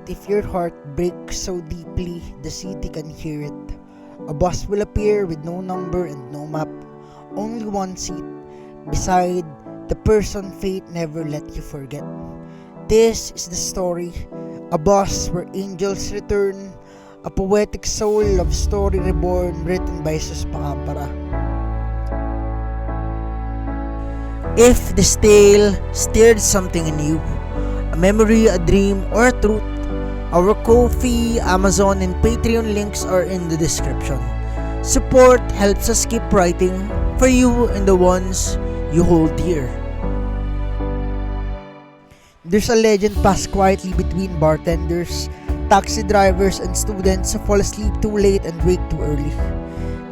that if your heart breaks so deeply, the city can hear it. A bus will appear with no number and no map, only one seat, beside the person fate never let you forget. This is the story, a bus where angels return, a poetic soul love story reborn, written by Jesus Pacampara. If this tale stirred something in you, a memory, a dream, or a truth, our Ko-fi, Amazon, and Patreon links are in the description. Support helps us keep writing for you and the ones you hold dear. There's a legend passed quietly between bartenders, taxi drivers, and students who fall asleep too late and wake too early.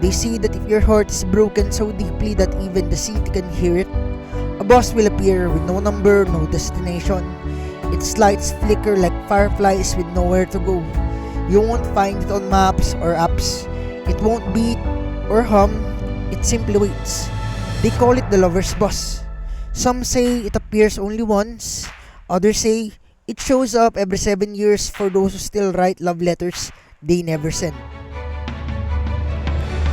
They say that if your heart is broken so deeply that even the city can hear it, a bus will appear with no number, no destination. Its lights flicker like fireflies with nowhere to go. You won't find it on maps or apps. It won't beat or hum. It simply waits. They call it the lover's bus. Some say it appears only once. Others say it shows up every 7 years for those who still write love letters they never sent.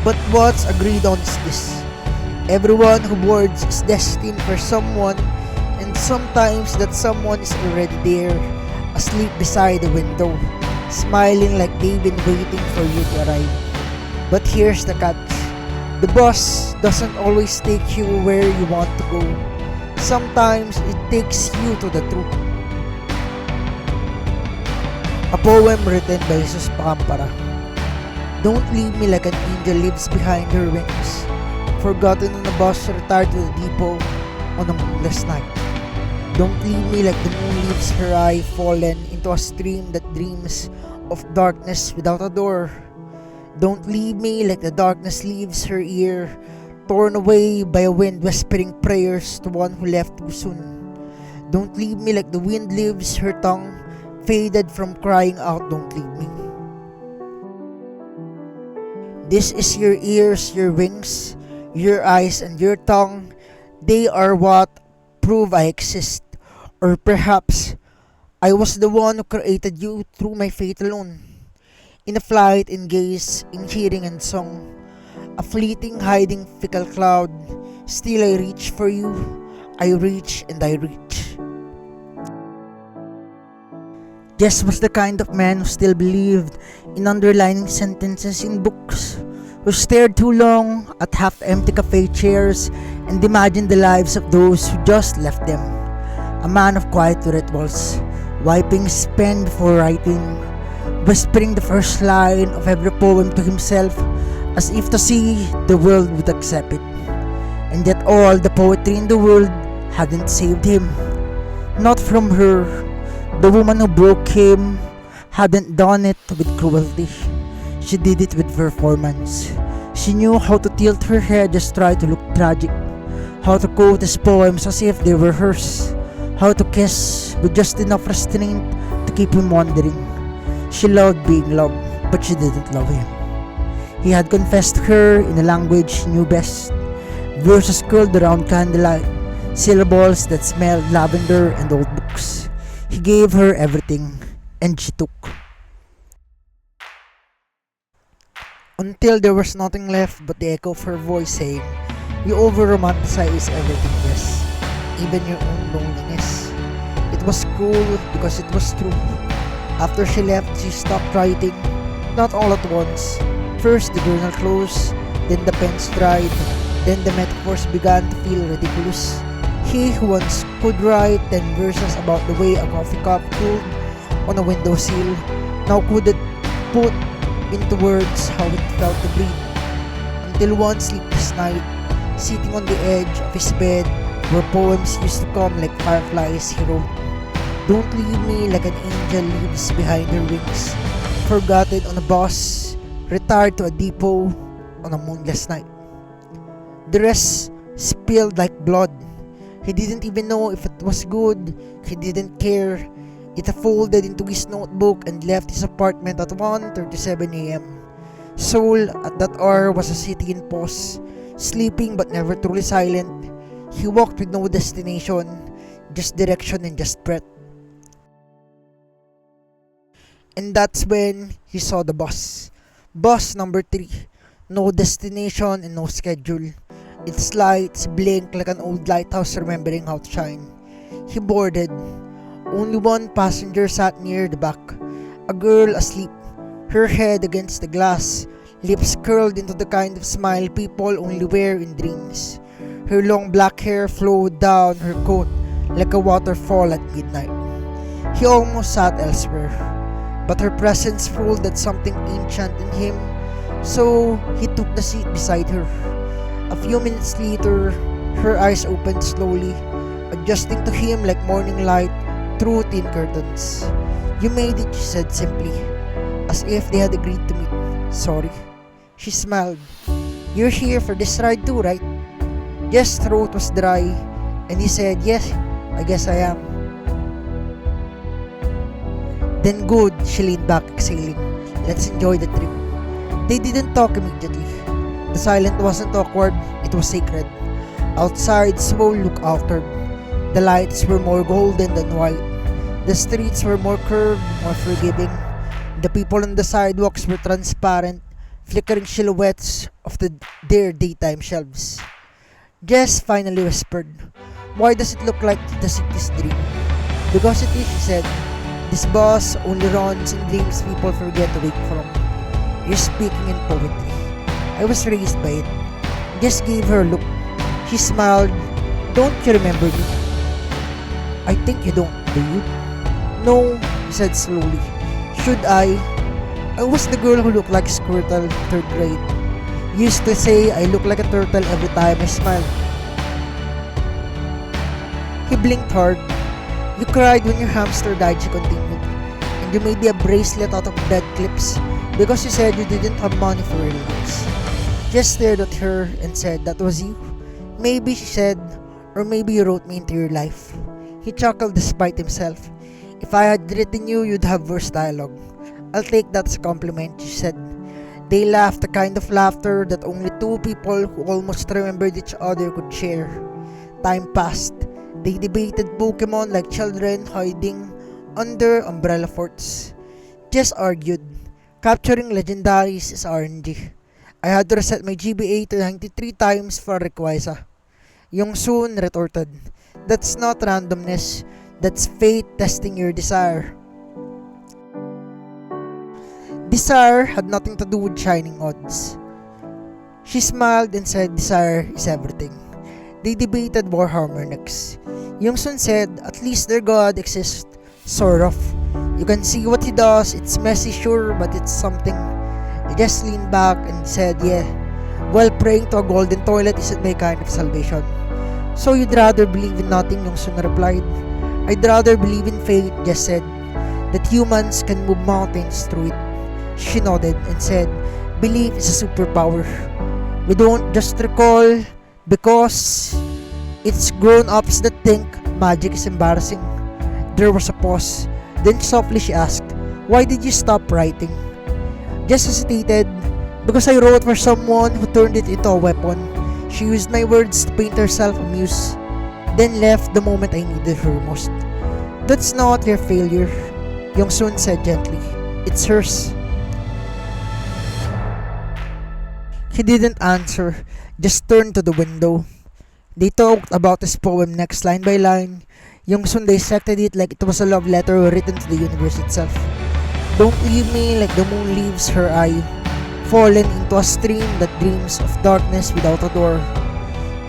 But what's agreed on is this: everyone who boards is destined for someone, and sometimes that someone is already there, asleep beside the window, smiling like they've been waiting for you to arrive. But here's the catch: the bus doesn't always take you where you want to go. Sometimes it takes you to the truth. A poem written by Jesus Pacampara. Don't leave me like an angel leaves behind her wings, forgotten on a bus retired to the depot on a moonless night. Don't leave me like the moon leaves her eye, fallen into a stream that dreams of darkness without a door. Don't leave me like the darkness leaves her ear, torn away by a wind whispering prayers to one who left too soon. Don't leave me like the wind leaves her tongue, faded from crying out, don't leave me. This is your ears, your wings, your eyes, and your tongue. They are what prove I exist. Or perhaps I was the one who created you through my fate alone. In a flight, in gaze, in hearing and song, a fleeting, hiding, fickle cloud. Still I reach for you. I reach and I reach. Jess was the kind of man who still believed in underlining sentences in books, who stared too long at half-empty cafe chairs and imagined the lives of those who just left them. A man of quiet rituals, wiping his pen before writing, whispering the first line of every poem to himself as if to see the world would accept it. And yet all the poetry in the world hadn't saved him. Not from her. The woman who broke him hadn't done it with cruelty. She did it with performance. She knew how to tilt her head, just try to look tragic. How to quote his poems as if they were hers. How to kiss with just enough restraint to keep him wondering. She loved being loved, but she didn't love him. He had confessed to her in a language she knew best. Verses curled around candlelight, syllables that smelled lavender and old books. He gave her everything, and she took. Until there was nothing left but the echo of her voice saying, "You over-romanticize everything, Jess, even your own loneliness." It was cruel because it was true. After she left, she stopped writing, not all at once. First the journal closed, then the pens dried, then the metaphors began to feel ridiculous. He who once could write 10 verses about the way a coffee cup cooled on a windowsill now couldn't put into words how it felt to breathe. Until one sleepless night, sitting on the edge of his bed where poems used to come like fireflies, he wrote, "Don't leave me like an angel leaves behind her wings, forgotten on a bus, retired to a depot on a moonless night." The rest spilled like blood. He didn't even know if it was good. He didn't care. It folded into his notebook and left his apartment at 1:37 a.m. Seoul at that hour was a city in pause, sleeping but never truly silent. He walked with no destination, just direction and just breath. And that's when he saw the bus. Bus number 3. No destination and no schedule. Its lights blinked like an old lighthouse remembering how to shine. He boarded. Only one passenger sat near the back. A girl asleep, her head against the glass, lips curled into the kind of smile people only wear in dreams. Her long black hair flowed down her coat like a waterfall at midnight. He almost sat elsewhere, but her presence ruled that something ancient in him, so he took the seat beside her. A few minutes later, her eyes opened slowly, adjusting to him like morning light through thin curtains. "You made it," she said simply, as if they had agreed to meet. "Sorry." She smiled. "You're here for this ride too, right?" Jess' throat was dry, and he said, "Yes, I guess I am." "Then good," she leaned back, exhaling. "Let's enjoy the trip." They didn't talk immediately. The silence wasn't awkward, it was sacred. Outside, Seoul looked altered. The lights were more golden than white. The streets were more curved, more forgiving. The people on the sidewalks were transparent, flickering silhouettes of their daytime shelves. Jess finally whispered, "Why does it look like the city's dream?" "Because it is," she said. "This bus only runs in dreams people forget to wake from." "You're speaking in poetry." I was raised by it. Jess gave her a look. She smiled. "Don't you remember me?" "I think you don't, do you?" "No," he said slowly. "Should I?" "I was the girl who looked like a squirtle in 3rd grade. Used to say I look like a turtle every time I smiled." He blinked hard. "You cried when your hamster died," she continued. "And you made me a bracelet out of dead clips because you said you didn't have money for relax." Jess stared at her and said, "That was you?" "Maybe," she said, "or maybe you wrote me into your life." He chuckled despite himself. "If I had written you, you'd have worse dialogue." "I'll take that as a compliment," she said. They laughed, the kind of laughter that only two people who almost remembered each other could share. Time passed. They debated Pokemon like children hiding under umbrella forts. Jess argued, "Capturing legendaries is RNG. I had to reset my GBA to 93 times for Rayquaza." Yongsun retorted, "That's not randomness, that's fate testing your desire." Desire had nothing to do with shining odds. She smiled and said desire is everything. They debated Warhammer next. Yongsun said, "At least their god exists, sort of. You can see what he does, it's messy sure, but it's something." I just leaned back and said, "Yeah, well, praying to a golden toilet isn't my kind of salvation." "So you'd rather believe in nothing," Yongsun replied. "I'd rather believe in fate," Jess said, "that humans can move mountains through it." She nodded and said, "Belief is a superpower. We don't just recall because it's grown-ups that think magic is embarrassing." There was a pause. Then softly she asked, "Why did you stop writing?" Jess hesitated. "Because I wrote for someone who turned it into a weapon. She used my words to paint herself amused, then left the moment I needed her most." "That's not your failure," Yongsun said gently. "It's hers." He didn't answer, just turned to the window. They talked about his poem next line by line. Yongsun dissected it like it was a love letter written to the universe itself. "Don't leave me like the moon leaves her eye, fallen into a stream that dreams of darkness without a door."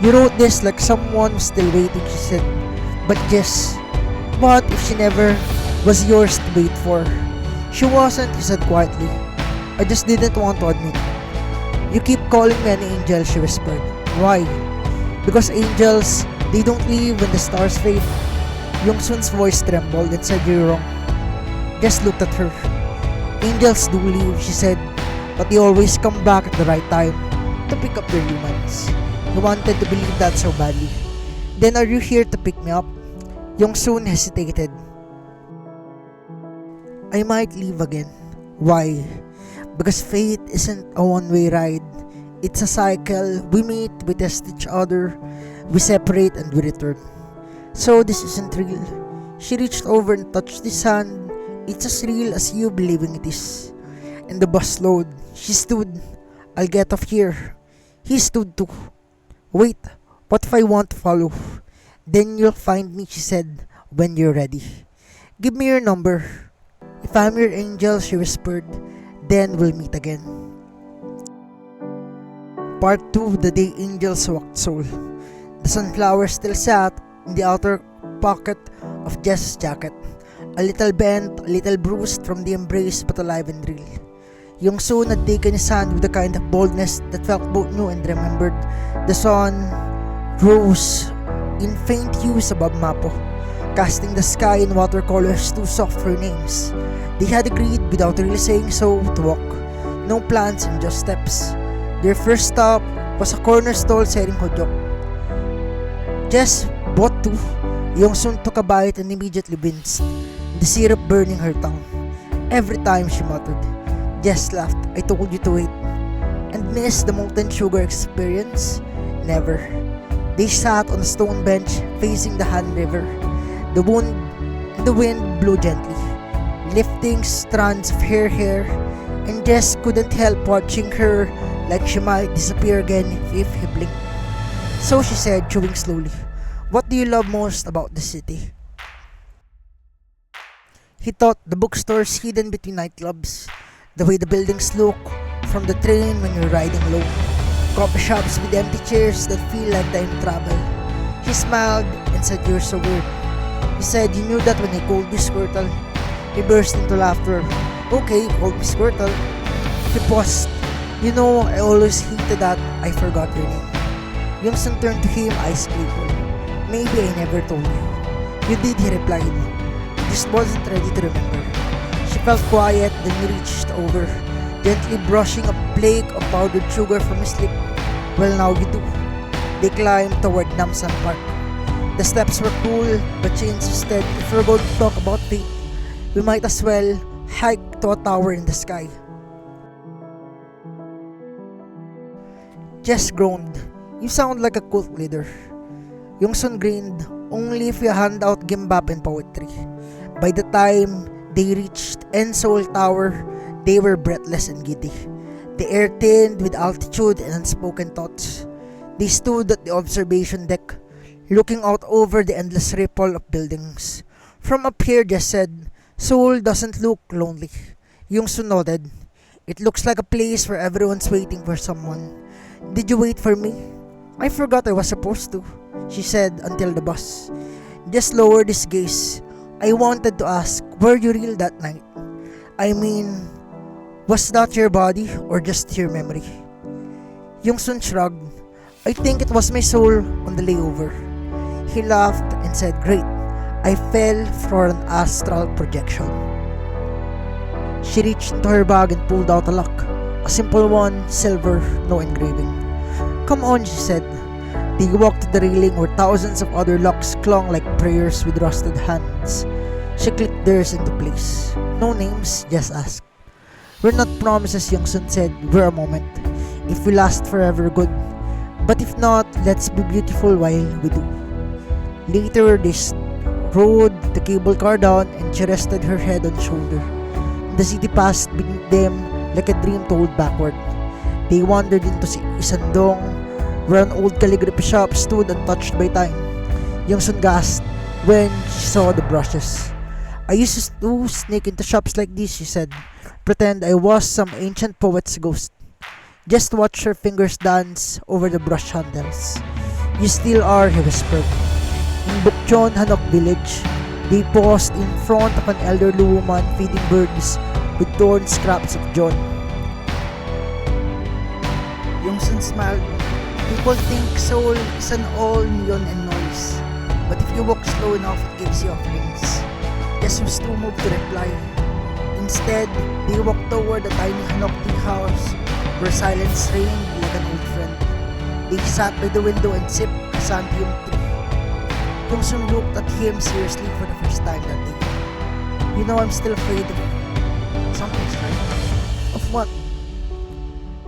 "You wrote this like someone was still waiting," she said. "But Jess, what if she never was yours to wait for?" "She wasn't," he said quietly. "I just didn't want to admit." "You keep calling me an angel," she whispered. "Why?" "Because angels, they don't leave when the stars fade." Yongsun's voice trembled and said, "You're wrong." Jess looked at her. "Angels do leave," she said, "but they always come back at the right time to pick up their humans." He wanted to believe that so badly. "Then are you here to pick me up?" Yongsun hesitated. "I might leave again." "Why?" "Because fate isn't a one-way ride. It's a cycle. We meet, we test each other, we separate and we return." "So this isn't real." She reached over and touched his hand, It's as real as you believing it is. And the bus slowed. She stood. I'll get off here. He stood too. Wait, what if I want to follow? Then you'll find me, she said, when you're ready. Give me your number. If I'm your angel, she whispered, then we'll meet again. Part 2, the day angels walked Seoul. The sunflower still sat in the outer pocket of Jess's jacket. A little bent, a little bruised from the embrace, but alive and real. Yongsun had taken his hand with a kind of boldness that felt both new and remembered. The sun rose in faint hues above Mapo, casting the sky in watercolors too soft for names. They had agreed, without really saying so, to walk. No plans and just steps. Their first stop was a corner stall selling hotdog. Jess bought two. Yongsun took a bite and immediately winced, the syrup burning her tongue. Every time she muttered, Jess laughed, I told you to wait. And miss the molten sugar experience? Never. They sat on a stone bench facing the Han River. The wind blew gently, lifting strands of her hair, and Jess couldn't help watching her like she might disappear again if he blinked. So she said, chewing slowly, what do you love most about the city? He thought the bookstores hidden between nightclubs, the way the buildings look from the train when you're riding low, coffee shops with empty chairs that feel like time travel. He smiled and said, you're so weird. He said, you knew that when I called you Squirtle. He burst into laughter. Okay, called me Squirtle. He paused. You know, I always hated that I forgot your name. Yongsun turned to him, eyes playful. Maybe I never told you. You did, he replied. I just wasn't ready to remember. She felt quiet, then he reached over, gently brushing a flake of powdered sugar from his lip. Well, now you do. They climbed toward Namsan Park. The steps were cool, but she insisted, if we're going to talk about fate, we might as well hike to a tower in the sky. Jess groaned. You sound like a cult leader. Yongsun grinned, only if you hand out gimbap and poetry. By the time they reached Seoul Tower, they were breathless and giddy. The air thinned with altitude and unspoken thoughts. They stood at the observation deck, looking out over the endless ripple of buildings. From up here, Jess said, Seoul doesn't look lonely. Yongsun nodded. It looks like a place where everyone's waiting for someone. Did you wait for me? I forgot I was supposed to, she said until the bus. Jess lowered his gaze. I wanted to ask, were you real that night? I mean, was that your body or just your memory? Yongsun shrugged. I think it was my soul on the layover. He laughed and said, great, I fell for an astral projection. She reached into her bag and pulled out a lock. A simple one, silver, no engraving. Come on, she said. They walked to the railing where thousands of other locks clung like prayers with rusted hands. She clicked theirs into place. No names, Jess asked. We're not promises, Yongsun said. We're a moment. If we last forever, good. But if not, let's be beautiful while we do. Later, they rode the cable car down and she rested her head on his shoulder. The city passed beneath them like a dream told backward. They wandered into Isandong, where an old calligraphy shop stood untouched by time. Yongsun gasped when she saw the brushes. I used to sneak into shops like this, she said. Pretend I was some ancient poet's ghost. Just watch her fingers dance over the brush handles. You still are, he whispered. In Bukchon, Hanok village, they paused in front of an elderly woman feeding birds with torn scraps of John. Yongsun smiled. People think soul is an all neon and noise, but if you walk slow enough, it gives you offerings. Jess was too moved to reply. Instead, they walked toward a tiny Hanok tea house where silence reigned like an old friend. They sat by the window and sipped a santium tea. Yongsun looked at him seriously for the first time that day. You know, I'm still afraid of something's right. Of what?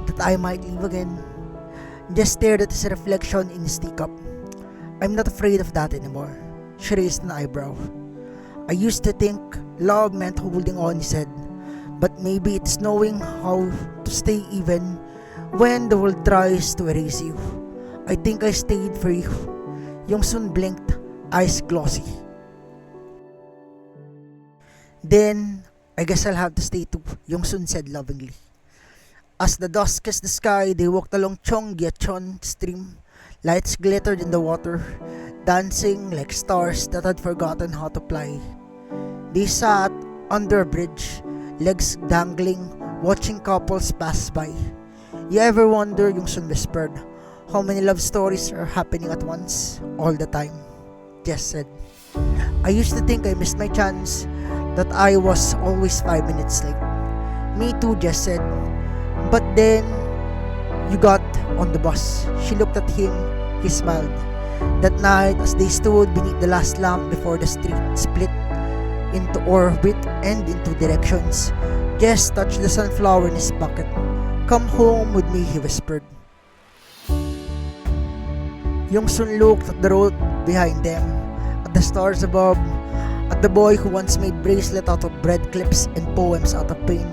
That I might leave again. Just stared at his reflection in his teacup. I'm not afraid of that anymore. She raised an eyebrow. I used to think love meant holding on, he said. But maybe it's knowing how to stay even when the world tries to erase you. I think I stayed for you. Yongsun blinked, eyes glossy. Then, I guess I'll have to stay too, Yongsun said lovingly. As the dusk kissed the sky, they walked along Cheonggyecheon stream. Lights glittered in the water, dancing like stars that had forgotten how to fly. They sat under a bridge, legs dangling, watching couples pass by. You ever wonder, Yongsun whispered, how many love stories are happening at once, all the time? Jess said. I used to think I missed my chance, that I was always 5 minutes late. Me too, Jess said. But then, you got on the bus. She looked at him, he smiled. That night, as they stood beneath the last lamp before the street split into orbit and into directions, Jess touched the sunflower in his pocket. Come home with me, he whispered. Yongsun looked at the road behind them, at the stars above, at the boy who once made bracelet out of bread clips and poems out of pain.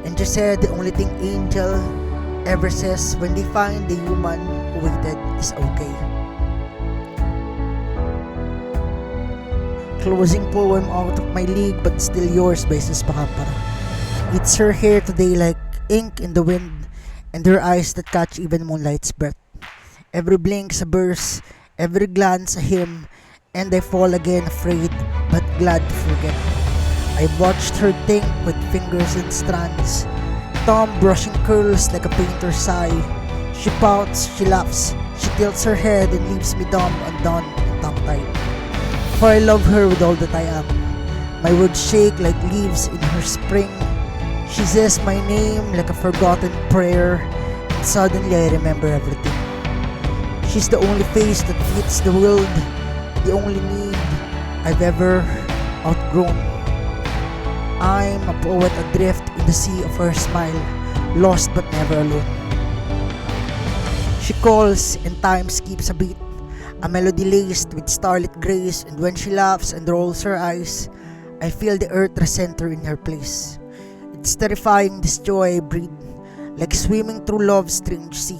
And she said the only thing angel ever says when they find the human who waited is okay. Closing poem out of my league but still yours by Jesus Pacampara. It's her hair today like ink in the wind, and her eyes that catch even moonlight's breath. Every blink's a burst, every glance a hymn, and I fall again afraid but glad to forget. I watched her think with fingers and strands, thumb brushing curls like a painter's sigh. She pouts, she laughs, she tilts her head and leaves me dumb, undone, and tongue-tied. For I love her with all that I am. My words shake like leaves in her spring. She says my name like a forgotten prayer, and suddenly I remember everything. She's the only face that fits the world, the only need I've ever outgrown. I'm a poet adrift in the sea of her smile, lost but never alone. She calls and time skips a beat, a melody laced with starlit grace, and when she laughs and rolls her eyes, I feel the earth recenter in her place. It's terrifying, this joy I breathe, like swimming through love's strange sea.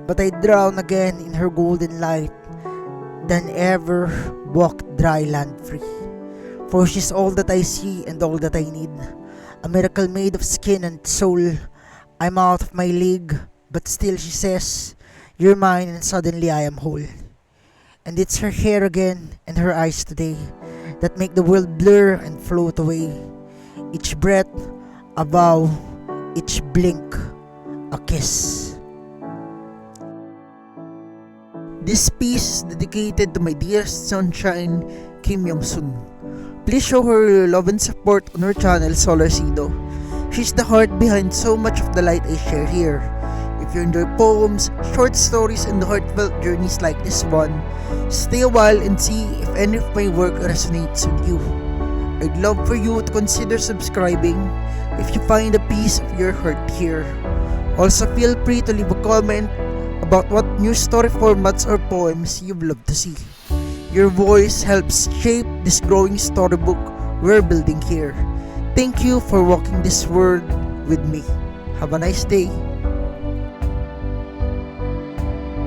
But I drown again in her golden light, than ever walk dry land free. For she's all that I see and all that I need, a miracle made of skin and soul. I'm out of my league, but still she says, you're mine, and suddenly I am whole. And it's her hair again and her eyes today that make the world blur and float away. Each breath, a vow, each blink, a kiss. This piece is dedicated to my dearest sunshine, Kim Yongsun. Please show her your love and support on her channel, Solarcido. She's the heart behind so much of the light I share here. If you enjoy poems, short stories, and heartfelt journeys like this one, stay a while and see if any of my work resonates with you. I'd love for you to consider subscribing if you find a piece of your heart here. Also, feel free to leave a comment about what new story formats or poems you'd love to see. Your voice helps shape this growing storybook we're building here. Thank you for walking this world with me. Have a nice day.